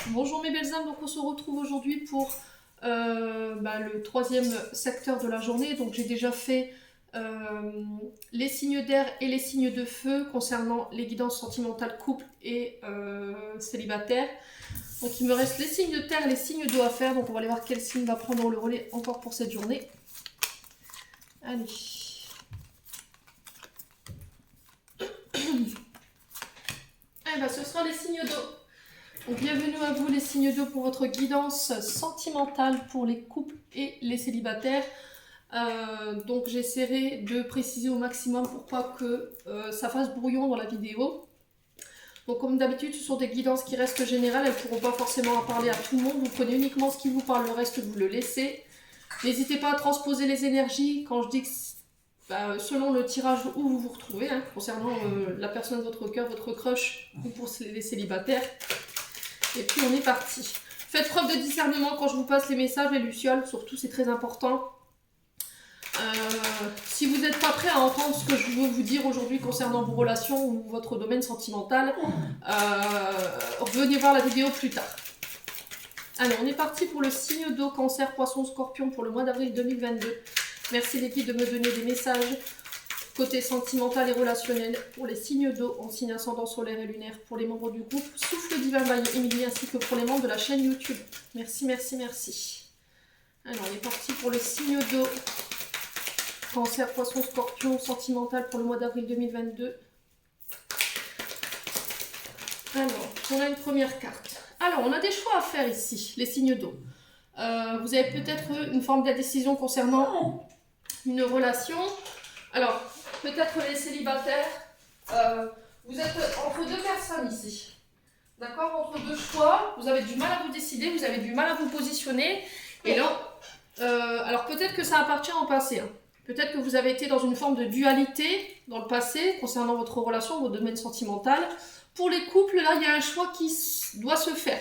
Bonjour mes belles âmes, donc on se retrouve aujourd'hui pour le troisième secteur de la journée. Donc j'ai déjà fait les signes d'air et les signes de feu concernant les guidances sentimentales couple et célibataire. Donc il me reste les signes de terre et les signes d'eau à faire. Donc on va aller voir quel signe va prendre le relais encore pour cette journée. Allez. Eh ben, ce sera les signes d'eau. Donc, bienvenue à vous les signes d'eau pour votre guidance sentimentale pour les couples et les célibataires. Donc j'essaierai de préciser au maximum pour pas que ça fasse brouillon dans la vidéo. Donc comme d'habitude, ce sont des guidances qui restent générales, elles ne pourront pas forcément en parler à tout le monde. Vous prenez uniquement ce qui vous parle, le reste vous le laissez. N'hésitez pas à transposer les énergies quand je dis que selon le tirage où vous vous retrouvez, concernant la personne de votre cœur, votre crush, ou pour les célibataires. Et puis on est parti. Faites preuve de discernement quand je vous passe les messages, les lucioles, surtout c'est très important. Si vous n'êtes pas prêt à entendre ce que je veux vous dire aujourd'hui concernant vos relations ou votre domaine sentimental, revenez voir la vidéo plus tard. Alors on est parti pour le signe d'eau, cancer, poisson, scorpion pour le mois d'avril 2022. Merci l'équipe de me donner des messages côté sentimental et relationnel pour les signes d'eau en signe ascendant solaire et lunaire, pour les membres du groupe Souffle Divin by Émilie ainsi que pour les membres de la chaîne YouTube. Merci, merci, merci. Alors on est parti pour le signe d'eau. Cancer, poisson, scorpion, sentimental pour le mois d'avril 2022. Alors, on a une première carte. Alors, on a des choix à faire ici, les signes d'eau. Vous avez peut-être une forme d'indécision concernant une relation. Alors, peut-être les célibataires, vous êtes entre deux personnes ici. D'accord? Entre deux choix, vous avez du mal à vous décider, vous avez du mal à vous positionner. Et là, alors peut-être que ça appartient au passé. Peut-être que vous avez été dans une forme de dualité dans le passé concernant votre relation, votre domaine sentimental. Pour les couples, là, il y a un choix qui doit se faire.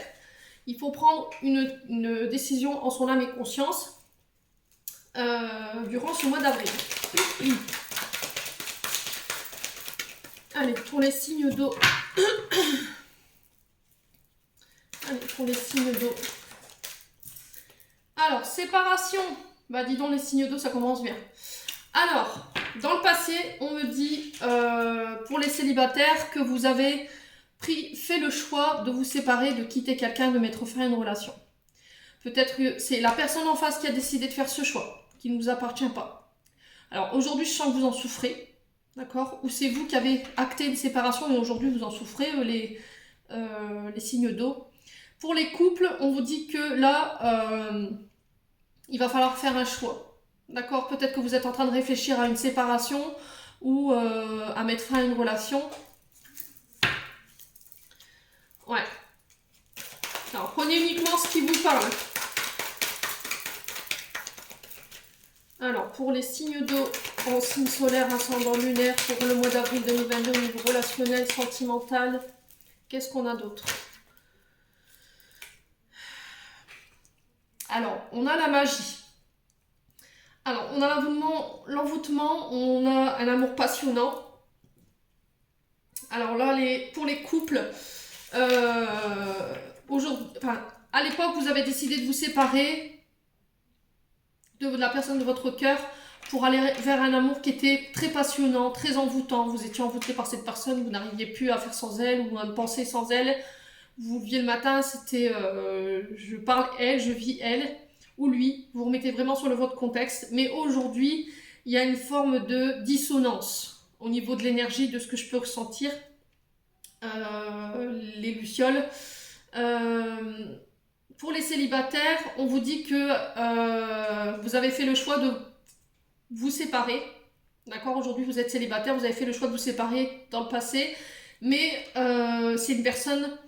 Il faut prendre une décision en son âme et conscience durant ce mois d'avril. Allez, pour les signes d'eau. Allez, pour les signes d'eau. Alors, séparation. Bah, dis donc, les signes d'eau, ça commence bien. Alors, dans le passé, on me dit, pour les célibataires, que vous avez fait le choix de vous séparer, de quitter quelqu'un, de mettre fin à une relation. Peut-être que c'est la personne en face qui a décidé de faire ce choix, qui ne vous appartient pas. Alors, aujourd'hui, je sens que vous en souffrez, d'accord? Ou c'est vous qui avez acté une séparation et aujourd'hui, vous en souffrez, les signes d'eau. Pour les couples, on vous dit que là, il va falloir faire un choix. D'accord, peut-être que vous êtes en train de réfléchir à une séparation ou à mettre fin à une relation. Ouais. Alors, prenez uniquement ce qui vous parle. Alors, pour les signes d'eau en signe solaire, ascendant lunaire, pour le mois d'avril 2022, au niveau relationnel, sentimental, qu'est-ce qu'on a d'autre? Alors, on a la magie. Alors, on a l'envoûtement, on a un amour passionnant. Alors là, pour les couples, aujourd'hui, à l'époque, vous avez décidé de vous séparer de la personne de votre cœur pour aller vers un amour qui était très passionnant, très envoûtant. Vous étiez envoûté par cette personne, vous n'arriviez plus à faire sans elle ou à penser sans elle. Vous leviez le matin, c'était je parle elle, je vis elle. Ou lui, vous remettez vraiment sur le votre contexte. Mais aujourd'hui, il y a une forme de dissonance au niveau de l'énergie, de ce que je peux ressentir. Les lucioles. Pour les célibataires, on vous dit que vous avez fait le choix de vous séparer. D'accord? Aujourd'hui, vous êtes célibataire, vous avez fait le choix de vous séparer dans le passé. Mais c'est une personne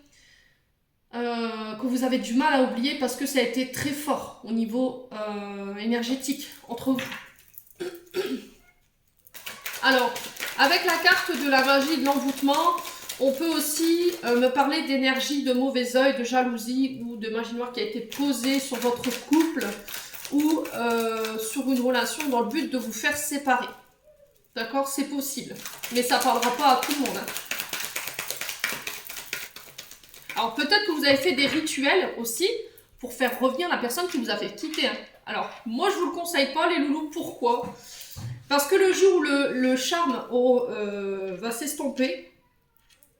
que vous avez du mal à oublier parce que ça a été très fort au niveau énergétique entre vous. Alors, avec la carte de la magie de l'envoûtement, on peut aussi me parler d'énergie de mauvais œil, de jalousie ou de magie noire qui a été posée sur votre couple ou sur une relation dans le but de vous faire séparer. D'accord? C'est possible. Mais ça ne parlera pas à tout le monde. Alors peut-être que vous avez fait des rituels aussi pour faire revenir la personne qui vous a fait quitter. Hein. Alors moi je vous le conseille pas les loulous, pourquoi? Parce que le jour où le charme va s'estomper,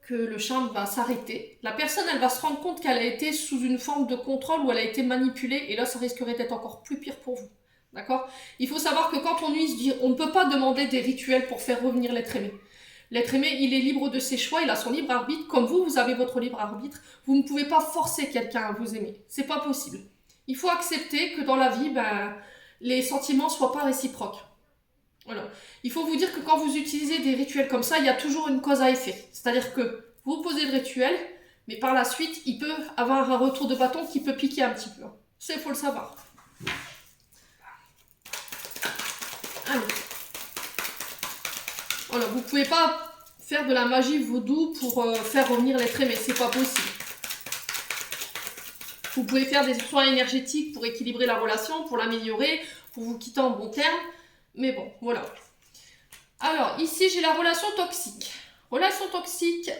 que le charme va s'arrêter, la personne elle va se rendre compte qu'elle a été sous une forme de contrôle ou elle a été manipulée et là ça risquerait d'être encore plus pire pour vous. D'accord? Il faut savoir que quand on nuit, on ne peut pas demander des rituels pour faire revenir l'être aimé. L'être aimé, il est libre de ses choix, il a son libre arbitre. Comme vous, vous avez votre libre arbitre. Vous ne pouvez pas forcer quelqu'un à vous aimer. C'est pas possible. Il faut accepter que dans la vie, les sentiments soient pas réciproques. Voilà. Il faut vous dire que quand vous utilisez des rituels comme ça, il y a toujours une cause à effet. C'est-à-dire que vous posez le rituel, mais par la suite, il peut avoir un retour de bâton qui peut piquer un petit peu. Ça, il faut le savoir. Allez. Voilà, vous ne pouvez pas faire de la magie vaudou pour faire revenir l'être aimé, c'est pas possible. Vous pouvez faire des soins énergétiques pour équilibrer la relation, pour l'améliorer, pour vous quitter en bon terme, mais bon, voilà. Alors, ici, j'ai la relation toxique. Relation toxique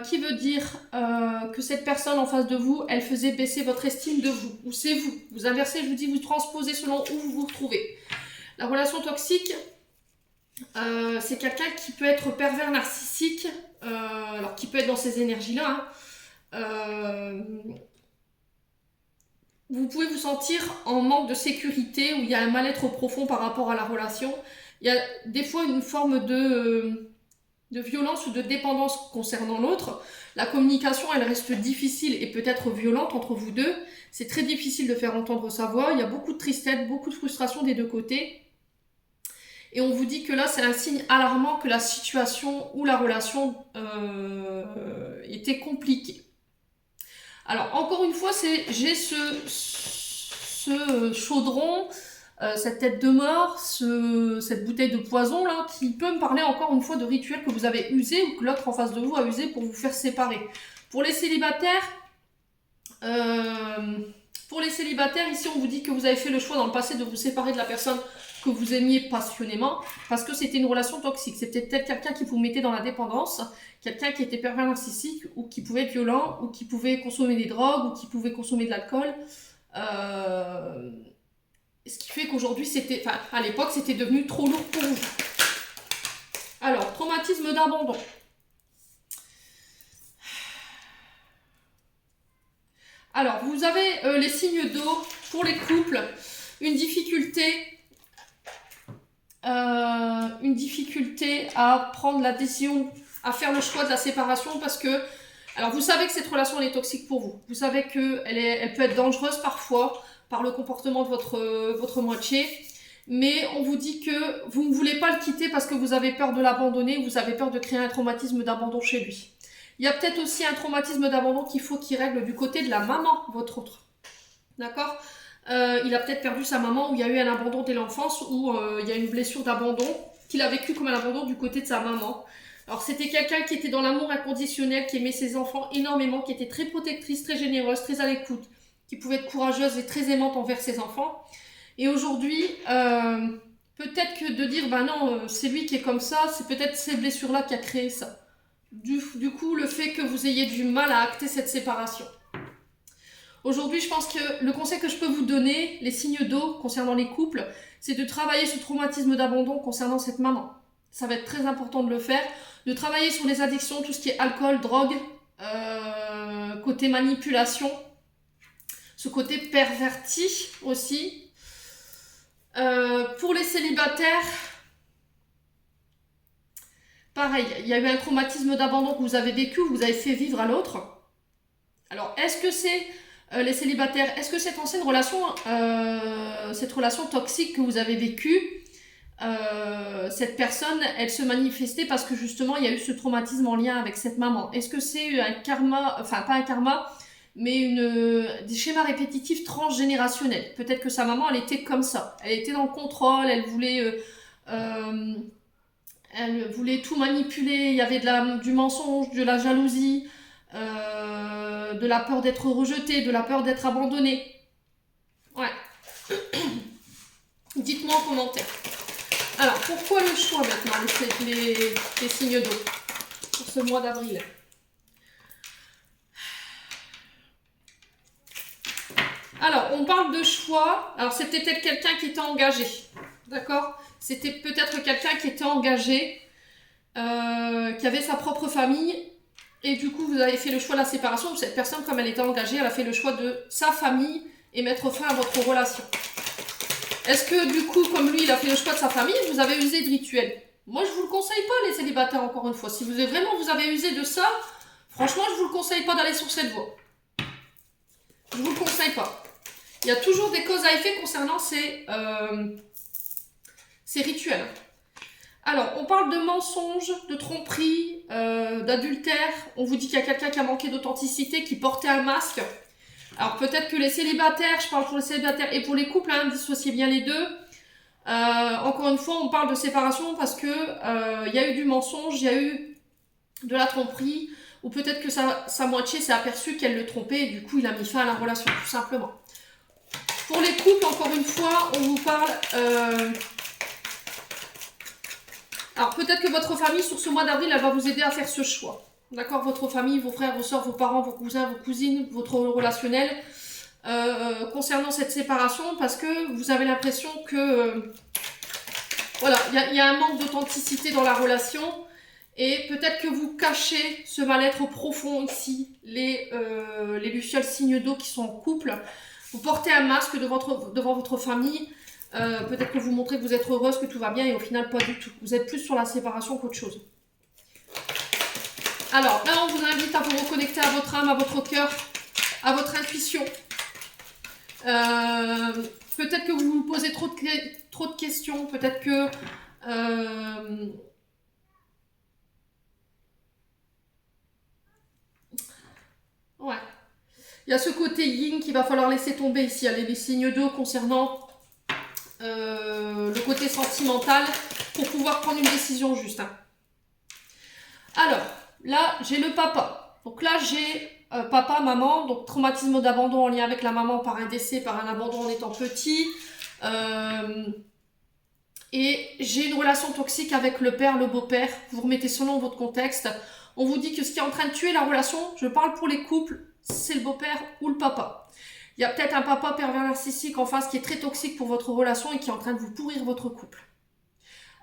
qui veut dire que cette personne en face de vous, elle faisait baisser votre estime de vous, ou c'est vous. Vous inversez, je vous dis, vous transposez selon où vous vous retrouvez. La relation toxique, c'est quelqu'un qui peut être pervers narcissique, alors qui peut être dans ces énergies-là. Hein. Vous pouvez vous sentir en manque de sécurité, où il y a un mal-être profond par rapport à la relation. Il y a des fois une forme de violence ou de dépendance concernant l'autre. La communication, elle reste difficile et peut-être violente entre vous deux. C'est très difficile de faire entendre sa voix. Il y a beaucoup de tristesse, beaucoup de frustration des deux côtés. Et on vous dit que là, c'est un signe alarmant que la situation ou la relation était compliquée. Alors, encore une fois, j'ai ce chaudron, cette tête de mort, cette bouteille de poison, là, qui peut me parler encore une fois de rituels que vous avez usés ou que l'autre en face de vous a usé pour vous faire séparer. Pour les célibataires, ici, on vous dit que vous avez fait le choix dans le passé de vous séparer de la personne que vous aimiez passionnément, parce que c'était une relation toxique. C'était peut-être quelqu'un qui vous mettait dans la dépendance, quelqu'un qui était pervers narcissique, ou qui pouvait être violent, ou qui pouvait consommer des drogues, ou qui pouvait consommer de l'alcool. Ce qui fait qu'aujourd'hui, à l'époque, c'était devenu trop lourd pour vous. Alors, traumatisme d'abandon. Alors, vous avez les signes d'eau pour les couples, une difficulté à prendre la décision, à faire le choix de la séparation parce que, alors vous savez que cette relation elle est toxique pour vous. Vous savez qu'elle peut être dangereuse parfois par le comportement de votre moitié, mais on vous dit que vous ne voulez pas le quitter parce que vous avez peur de l'abandonner, vous avez peur de créer un traumatisme d'abandon chez lui. Il y a peut-être aussi un traumatisme d'abandon qu'il faut qu'il règle du côté de la maman, votre autre. D'accord ? Il a peut-être perdu sa maman, où il y a eu un abandon dès l'enfance, où il y a une blessure d'abandon, qu'il a vécu comme un abandon du côté de sa maman. Alors c'était quelqu'un qui était dans l'amour inconditionnel, qui aimait ses enfants énormément, qui était très protectrice, très généreuse, très à l'écoute, qui pouvait être courageuse et très aimante envers ses enfants. Et aujourd'hui, peut-être que de dire, non, c'est lui qui est comme ça, c'est peut-être ces blessures-là qui a créé ça. Du coup, le fait que vous ayez du mal à acter cette séparation. Aujourd'hui, je pense que le conseil que je peux vous donner, les signes d'eau concernant les couples, c'est de travailler ce traumatisme d'abandon concernant cette maman. Ça va être très important de le faire. De travailler sur les addictions, tout ce qui est alcool, drogue, côté manipulation, ce côté perverti aussi. Pour les célibataires, pareil, il y a eu un traumatisme d'abandon que vous avez vécu, que vous avez fait vivre à l'autre. Alors, est-ce que c'est les célibataires, est-ce que cette ancienne relation, cette relation toxique que vous avez vécue, cette personne, elle se manifestait parce que justement, il y a eu ce traumatisme en lien avec cette maman? Est-ce que c'est un karma, enfin pas un karma, mais des schémas répétitifs transgénérationnels? Peut-être que sa maman, elle était comme ça. Elle était dans le contrôle, elle voulait tout manipuler, il y avait du mensonge, de la jalousie, de la peur d'être rejetée, de la peur d'être abandonnée. Ouais. Dites-moi en commentaire. Alors, pourquoi le choix maintenant, les signes d'eau pour ce mois d'avril? Alors, on parle de choix. Alors, c'était peut-être quelqu'un qui était engagé. D'accord? C'était peut-être quelqu'un qui était engagé, qui avait sa propre famille. Et du coup, vous avez fait le choix de la séparation. Cette personne, comme elle était engagée, elle a fait le choix de sa famille et mettre fin à votre relation. Est-ce que du coup, comme lui, il a fait le choix de sa famille, vous avez usé de rituels? Moi, je vous le conseille pas, les célibataires, encore une fois. Si vous avez usé de ça, franchement, je vous le conseille pas d'aller sur cette voie. Je vous le conseille pas. Il y a toujours des causes à effet concernant ces rituels. Alors, on parle de mensonges, de tromperies, d'adultère. On vous dit qu'il y a quelqu'un qui a manqué d'authenticité, qui portait un masque. Alors, peut-être que les célibataires, je parle pour les célibataires et pour les couples, hein, dissociez bien les deux. Encore une fois, on parle de séparation parce que il y a eu du mensonge, il y a eu de la tromperie, ou peut-être que sa moitié s'est aperçue qu'elle le trompait et du coup, il a mis fin à la relation, tout simplement. Pour les couples, encore une fois, on vous parle... Alors, peut-être que votre famille, sur ce mois d'avril, elle va vous aider à faire ce choix. D'accord? Votre famille, vos frères, vos soeurs, vos parents, vos cousins, vos cousines, votre relationnel, concernant cette séparation, parce que vous avez l'impression que... voilà, il y a un manque d'authenticité dans la relation, et peut-être que vous cachez ce mal-être profond ici, les lucioles signes d'eau qui sont en couple. Vous portez un masque devant votre famille. Peut-être que vous montrez que vous êtes heureuse, que tout va bien, et au final, pas du tout. Vous êtes plus sur la séparation qu'autre chose. Alors, là, on vous invite à vous reconnecter à votre âme, à votre cœur, à votre intuition. Peut-être que vous vous posez trop de questions. Peut-être que... ouais. Il y a ce côté yin qu'il va falloir laisser tomber ici. Il y a les signes d'eau concernant le côté sentimental pour pouvoir prendre une décision juste. Hein. Alors, là, j'ai le papa. Donc là, j'ai papa, maman, donc traumatisme d'abandon en lien avec la maman par un décès, par un abandon en étant petit. Et j'ai une relation toxique avec le père, le beau-père. Vous remettez selon votre contexte. On vous dit que ce qui est en train de tuer la relation, je parle pour les couples, c'est le beau-père ou le papa. Il y a peut-être un papa pervers narcissique en face qui est très toxique pour votre relation et qui est en train de vous pourrir votre couple.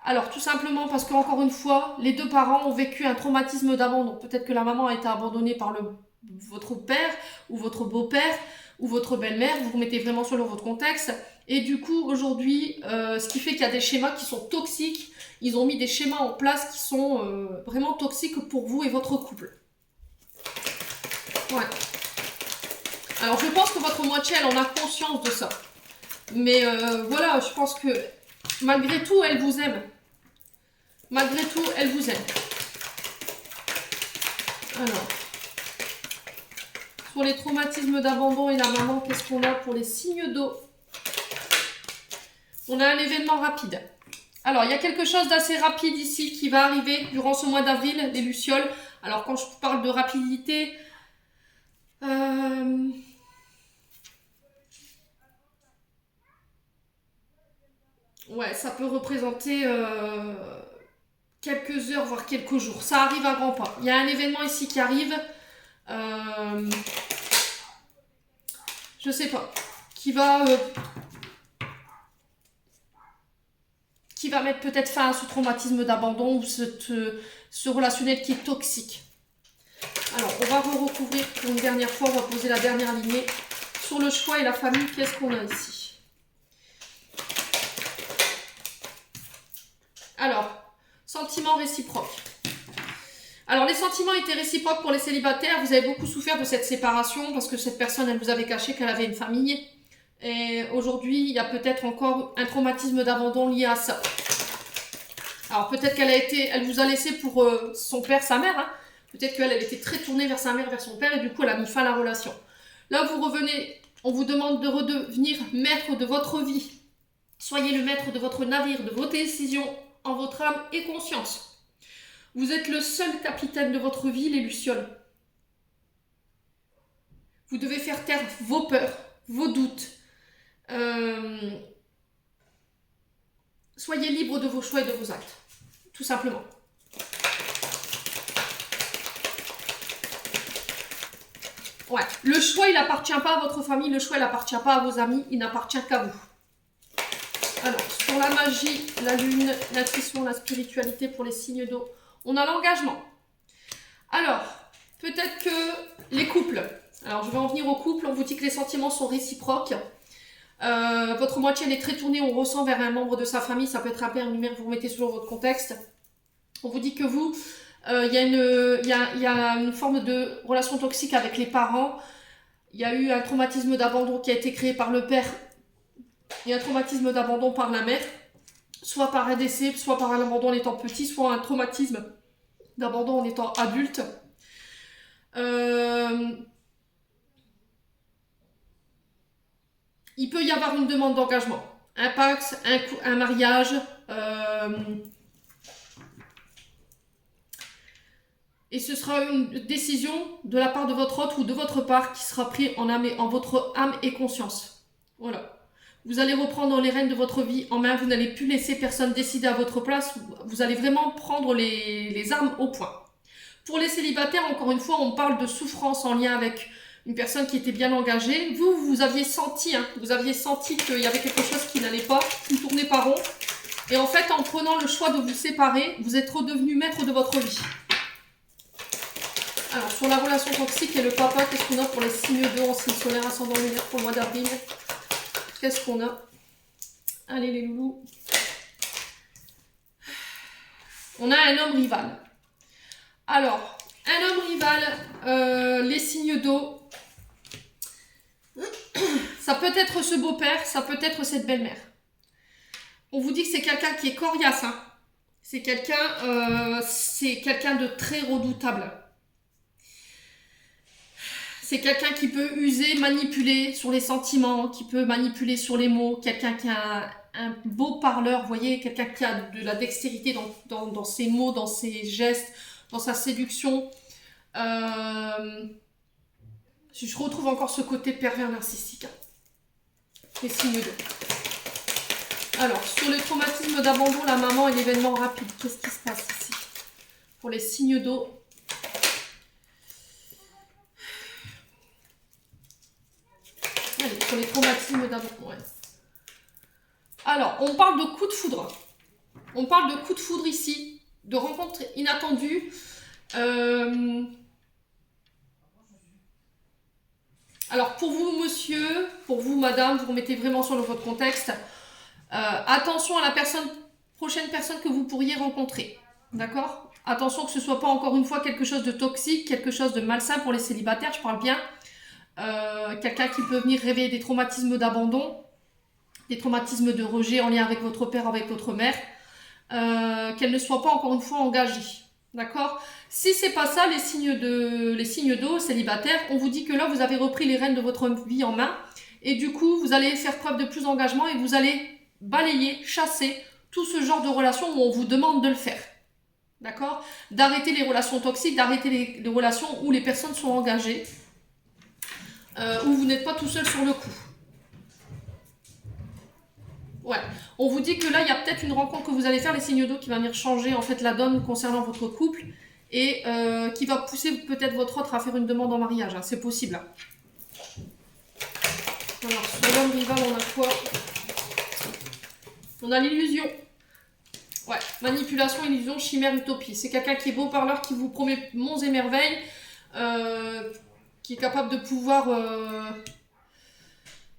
Alors, tout simplement parce qu'encore une fois, les deux parents ont vécu un traumatisme d'abandon. Peut-être que la maman a été abandonnée par votre père ou votre beau-père ou votre belle-mère. Vous remettez vraiment selon votre contexte. Et du coup, aujourd'hui, ce qui fait qu'il y a des schémas qui sont toxiques. Ils ont mis des schémas en place qui sont vraiment toxiques pour vous et votre couple. Ouais. Alors, je pense que votre moitié, elle en a conscience de ça. Mais voilà, je pense que malgré tout, elle vous aime. Malgré tout, elle vous aime. Alors, pour les traumatismes d'abandon et la maman, qu'est-ce qu'on a pour les signes d'eau? On a un événement rapide. Alors, il y a quelque chose d'assez rapide ici qui va arriver durant ce mois d'avril, les lucioles. Alors, quand je parle de rapidité... ouais, ça peut représenter quelques heures, voire quelques jours. Ça arrive à grands pas. Il y a un événement ici qui arrive. Je sais pas. Qui va mettre peut-être fin à ce traumatisme d'abandon ou ce relationnel qui est toxique. Alors, on va recouvrir pour une dernière fois. On va poser la dernière lignée. Sur le choix et la famille, qu'est-ce qu'on a ici? Alors, sentiments réciproques. Alors, les sentiments étaient réciproques pour les célibataires. Vous avez beaucoup souffert de cette séparation parce que cette personne, elle vous avait caché qu'elle avait une famille. Et aujourd'hui, il y a peut-être encore un traumatisme d'abandon lié à ça. Alors, peut-être elle vous a laissé pour son père, sa mère. Hein. Peut-être qu'elle était très tournée vers sa mère, vers son père. Et du coup, elle a mis fin à la relation. Là, vous revenez, on vous demande de redevenir maître de votre vie. Soyez le maître de votre navire, de vos décisions en votre âme et conscience. Vous êtes le seul capitaine de votre vie, les lucioles. Vous devez faire taire vos peurs, vos doutes. Soyez libre de vos choix et de vos actes. Tout simplement. Ouais, le choix, il n'appartient pas à votre famille, le choix, il n'appartient pas à vos amis, il n'appartient qu'à vous. Alors, sur la magie, la lune, l'intuition, la spiritualité pour les signes d'eau, on a l'engagement. Alors, peut-être que les couples, alors je vais en venir aux couples, on vous dit que les sentiments sont réciproques. Votre moitié elle est très tournée, on ressent vers un membre de sa famille, ça peut être un père, une mère, vous remettez selon votre contexte. On vous dit que vous, il y a une forme de relation toxique avec les parents. Il y a eu un traumatisme d'abandon qui a été créé par le père et un traumatisme d'abandon par la mère, soit par un décès, soit par un abandon en étant petit, soit un traumatisme d'abandon en étant adulte. Il peut y avoir une demande d'engagement, un pacte, un mariage, et ce sera une décision de la part de votre hôte ou de votre part qui sera prise en votre âme et conscience. Voilà. Vous allez reprendre les rênes de votre vie en main, vous n'allez plus laisser personne décider à votre place, vous allez vraiment prendre les armes au poing. Pour les célibataires, encore une fois, on parle de souffrance en lien avec une personne qui était bien engagée. Vous aviez senti qu'il y avait quelque chose qui n'allait pas, qui tournait pas rond. Et en fait, en prenant le choix de vous séparer, vous êtes redevenu maître de votre vie. Alors, sur la relation toxique et le papa, qu'est-ce qu'on a pour les signes d'eau en signe solaire, ascendant lunaire pour le mois d'avril? Qu'est-ce qu'on a? Allez les loulous. On a un homme rival. Alors, un homme rival, les signes d'eau, ça peut être ce beau-père, ça peut être cette belle-mère. On vous dit que c'est quelqu'un qui est coriace, hein. C'est quelqu'un de très redoutable. C'est quelqu'un qui peut user, manipuler sur les sentiments, qui peut manipuler sur les mots, quelqu'un qui a un beau parleur, vous voyez, quelqu'un qui a de la dextérité dans ses mots, dans ses gestes, dans sa séduction. Je retrouve encore ce côté pervers narcissique. Les signes d'eau. Alors, sur le traumatisme d'abandon, la maman et l'événement rapide, qu'est-ce qui se passe ici? Pour les signes d'eau. Allez, pour les traumatismes d'abandon, ouais. Alors, on parle de coup de foudre. On parle de coup de foudre ici, de rencontre inattendue. Alors, pour vous, monsieur, pour vous, madame, vous remettez vraiment sur votre contexte. Attention à la prochaine personne que vous pourriez rencontrer. D'accord? Attention que ce ne soit pas encore une fois quelque chose de toxique, quelque chose de malsain pour les célibataires, je parle bien. Quelqu'un qui peut venir réveiller des traumatismes d'abandon, des traumatismes de rejet en lien avec votre père, avec votre mère, qu'elle ne soit pas encore une fois engagée. D'accord? Si c'est pas ça, les signes d'eau célibataires, on vous dit que là, vous avez repris les rênes de votre vie en main, et du coup, vous allez faire preuve de plus d'engagement et vous allez balayer, chasser tout ce genre de relations où on vous demande de le faire. D'accord? D'arrêter les relations toxiques, d'arrêter les relations où les personnes sont engagées, où vous n'êtes pas tout seul sur le coup. Ouais, on vous dit que là, il y a peut-être une rencontre que vous allez faire, les signes d'eau, qui va venir changer en fait la donne concernant votre couple et qui va pousser peut-être votre autre à faire une demande en mariage. Hein. C'est possible. Hein. Alors, sur l'homme rival, on a quoi? On a l'illusion. Ouais, manipulation, illusion, chimère, utopie. C'est quelqu'un qui est beau parleur, qui vous promet monts et merveilles, qui est capable de pouvoir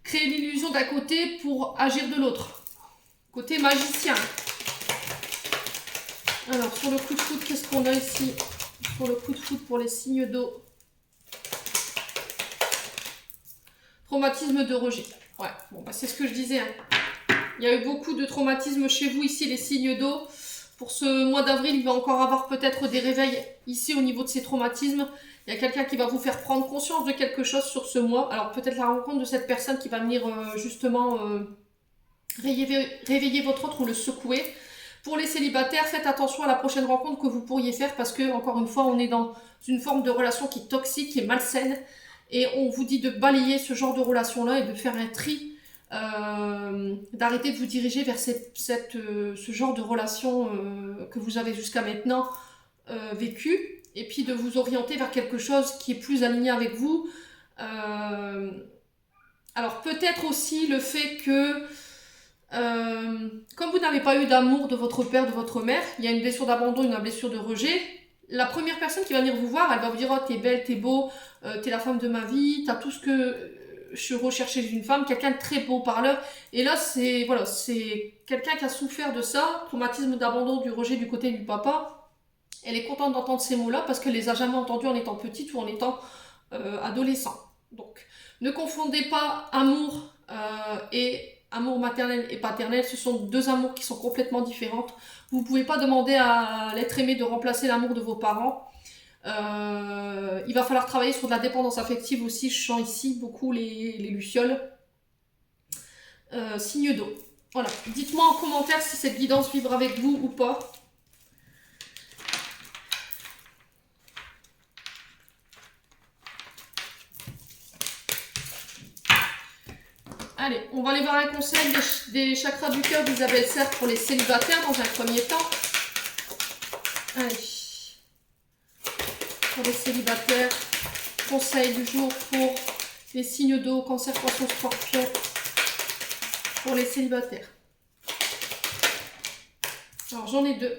créer l'illusion d'un côté pour agir de l'autre. Côté magicien. Alors, sur le coup de foudre, qu'est-ce qu'on a ici? Sur le coup de foudre pour les signes d'eau. Traumatisme de rejet. Ouais, bon, bah, c'est ce que je disais. Hein. Il y a eu beaucoup de traumatismes chez vous ici, les signes d'eau. Pour ce mois d'avril, il va encore avoir peut-être des réveils ici au niveau de ces traumatismes. Il y a quelqu'un qui va vous faire prendre conscience de quelque chose sur ce mois. Alors peut-être la rencontre de cette personne qui va venir justement réveiller votre autre ou le secouer. Pour les célibataires, faites attention à la prochaine rencontre que vous pourriez faire parce que, encore une fois, on est dans une forme de relation qui est toxique, qui est malsaine. Et on vous dit de balayer ce genre de relation-là et de faire un tri. D'arrêter de vous diriger vers ce genre de relation que vous avez jusqu'à maintenant vécu et puis de vous orienter vers quelque chose qui est plus aligné avec vous, Alors peut-être aussi le fait que, comme vous n'avez pas eu d'amour de votre père, de votre mère, il y a une blessure d'abandon, une blessure de rejet, la première personne qui va venir vous voir, elle va vous dire « Oh, t'es belle, t'es beau, t'es la femme de ma vie, t'as tout ce que je recherchais d'une femme, quelqu'un de très beau parleur. » Et là, c'est voilà, c'est quelqu'un qui a souffert de ça, traumatisme d'abandon, du rejet du côté du papa. Elle est contente d'entendre ces mots-là parce qu'elle les a jamais entendus en étant petite ou en étant adolescent. Donc, ne confondez pas amour et amour maternel et paternel. Ce sont deux amours qui sont complètement différentes. Vous ne pouvez pas demander à l'être aimé de remplacer l'amour de vos parents. Il va falloir travailler sur de la dépendance affective aussi. Je sens ici beaucoup les lucioles. Signe d'eau. Voilà. Dites-moi en commentaire si cette guidance vibre avec vous ou pas. Allez, on va aller voir un conseil des chakras du cœur d'Isabelle Serre pour les célibataires dans un premier temps. Allez. Pour les célibataires, conseil du jour pour les signes d'eau, cancer, poisson, scorpion. Pour les célibataires. Alors, j'en ai deux.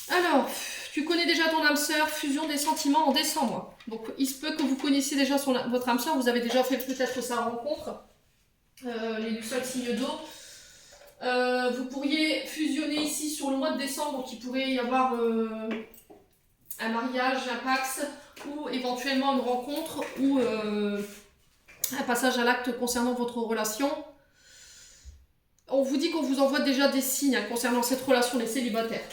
Alors, tu connais déjà ton âme sœur, fusion des sentiments en décembre. Donc, il se peut que vous connaissiez déjà votre âme sœur, vous avez déjà fait peut-être sa rencontre. Les lucioles signes d'eau. Vous pourriez fusionner ici sur le mois de décembre, donc il pourrait y avoir un mariage, un pax, ou éventuellement une rencontre, ou un passage à l'acte concernant votre relation. On vous dit qu'on vous envoie déjà des signes concernant cette relation, les célibataires.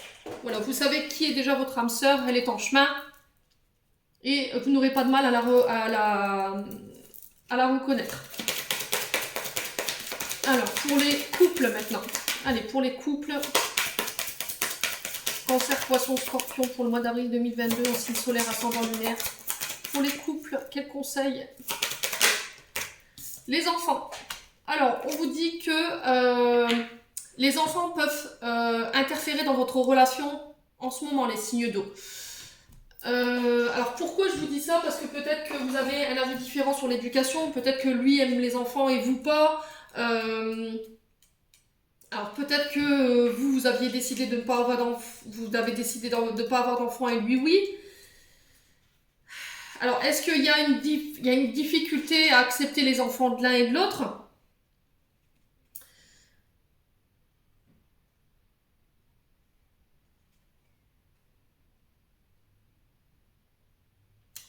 Voilà, vous savez qui est déjà votre âme sœur, elle est en chemin. Et vous n'aurez pas de mal à la reconnaître. Alors, pour les couples maintenant. Allez, pour les couples. Cancer, poisson, scorpion pour le mois d'avril 2022 en signe solaire, ascendant lunaire. Pour les couples, quel conseil? Les enfants. Alors, on vous dit que les enfants peuvent interférer dans votre relation en ce moment, les signes d'eau. Alors, pourquoi je vous dis ça? Parce que peut-être que vous avez un avis différent sur l'éducation, peut-être que lui aime les enfants et vous pas. Alors, peut-être que vous aviez décidé de ne pas avoir d'enfants, vous avez décidé de ne pas avoir d'enfants et lui, oui. Alors, est-ce qu'il y a une difficulté à accepter les enfants de l'un et de l'autre?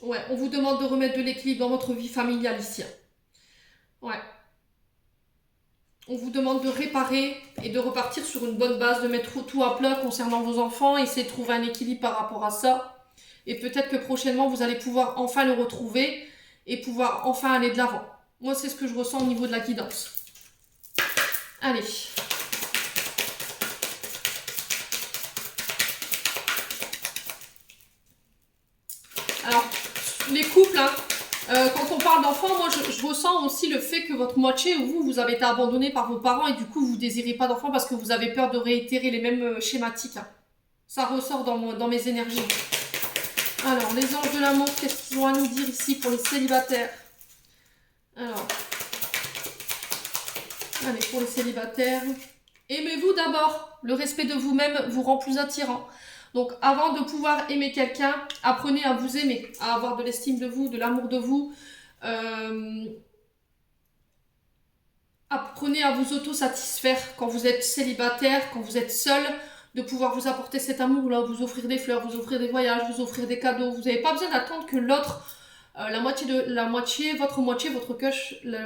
Ouais, on vous demande de remettre de l'équilibre dans votre vie familiale ici. Ouais. On vous demande de réparer et de repartir sur une bonne base, de mettre tout à plat concernant vos enfants, essayer de trouver un équilibre par rapport à ça. Et peut-être que prochainement, vous allez pouvoir enfin le retrouver et pouvoir enfin aller de l'avant. Moi, c'est ce que je ressens au niveau de la guidance. Allez. Alors, les couples, hein, quand on parle d'enfants, moi je ressens aussi le fait que votre moitié ou vous avez été abandonné par vos parents et du coup vous ne désirez pas d'enfants parce que vous avez peur de réitérer les mêmes schématiques. Hein. Ça ressort dans mes énergies. Alors, les anges de l'amour, qu'est-ce qu'ils ont à nous dire ici pour les célibataires? Alors, allez, pour les célibataires, aimez-vous d'abord. Le respect de vous-même vous rend plus attirant. Donc, avant de pouvoir aimer quelqu'un, apprenez à vous aimer, à avoir de l'estime de vous, de l'amour de vous. Apprenez à vous auto-satisfaire quand vous êtes célibataire, quand vous êtes seul, de pouvoir vous apporter cet amour-là, vous offrir des fleurs, vous offrir des voyages, vous offrir des cadeaux. Vous n'avez pas besoin d'attendre que l'autre,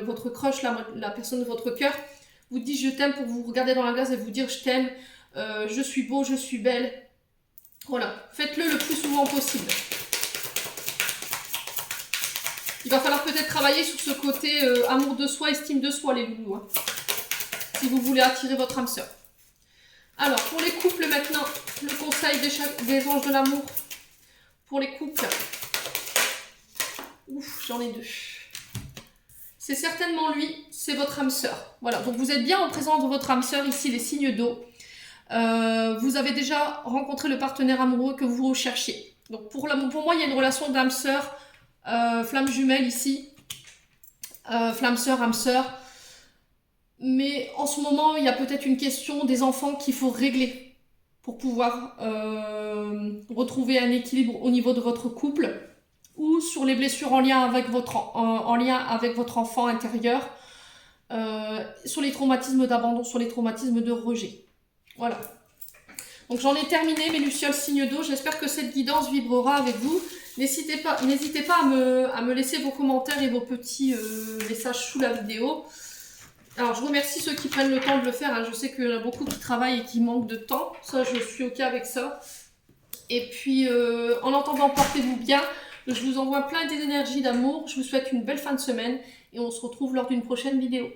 votre crush, la personne de votre cœur, vous dit je t'aime pour vous regarder dans la glace et vous dire je t'aime, je suis beau, je suis belle. Voilà, faites-le le plus souvent possible. Il va falloir peut-être travailler sur ce côté amour de soi, estime de soi, les loulous. Hein, si vous voulez attirer votre âme sœur. Alors, pour les couples maintenant, le conseil des anges de l'amour. Pour les couples. Ouf, j'en ai deux. C'est certainement lui, c'est votre âme sœur. Voilà, donc vous êtes bien en présence de votre âme sœur, ici les signes d'eau. Vous avez déjà rencontré le partenaire amoureux que vous recherchiez. Donc pour moi, il y a une relation d'âme sœur flamme jumelle ici, flamme sœur, âme sœur. Mais en ce moment, il y a peut-être une question des enfants qu'il faut régler pour pouvoir retrouver un équilibre au niveau de votre couple ou sur les blessures en lien avec votre enfant intérieur, sur les traumatismes d'abandon, sur les traumatismes de rejet. Voilà. Donc j'en ai terminé mes lucioles signes d'eau. J'espère que cette guidance vibrera avec vous. N'hésitez pas à me laisser vos commentaires et vos petits messages sous la vidéo. Alors je remercie ceux qui prennent le temps de le faire. Hein. Je sais qu'il y en a beaucoup qui travaillent et qui manquent de temps. Ça, je suis ok avec ça. Et puis en entendant, portez-vous bien. Je vous envoie plein d'énergie, d'amour. Je vous souhaite une belle fin de semaine. Et on se retrouve lors d'une prochaine vidéo.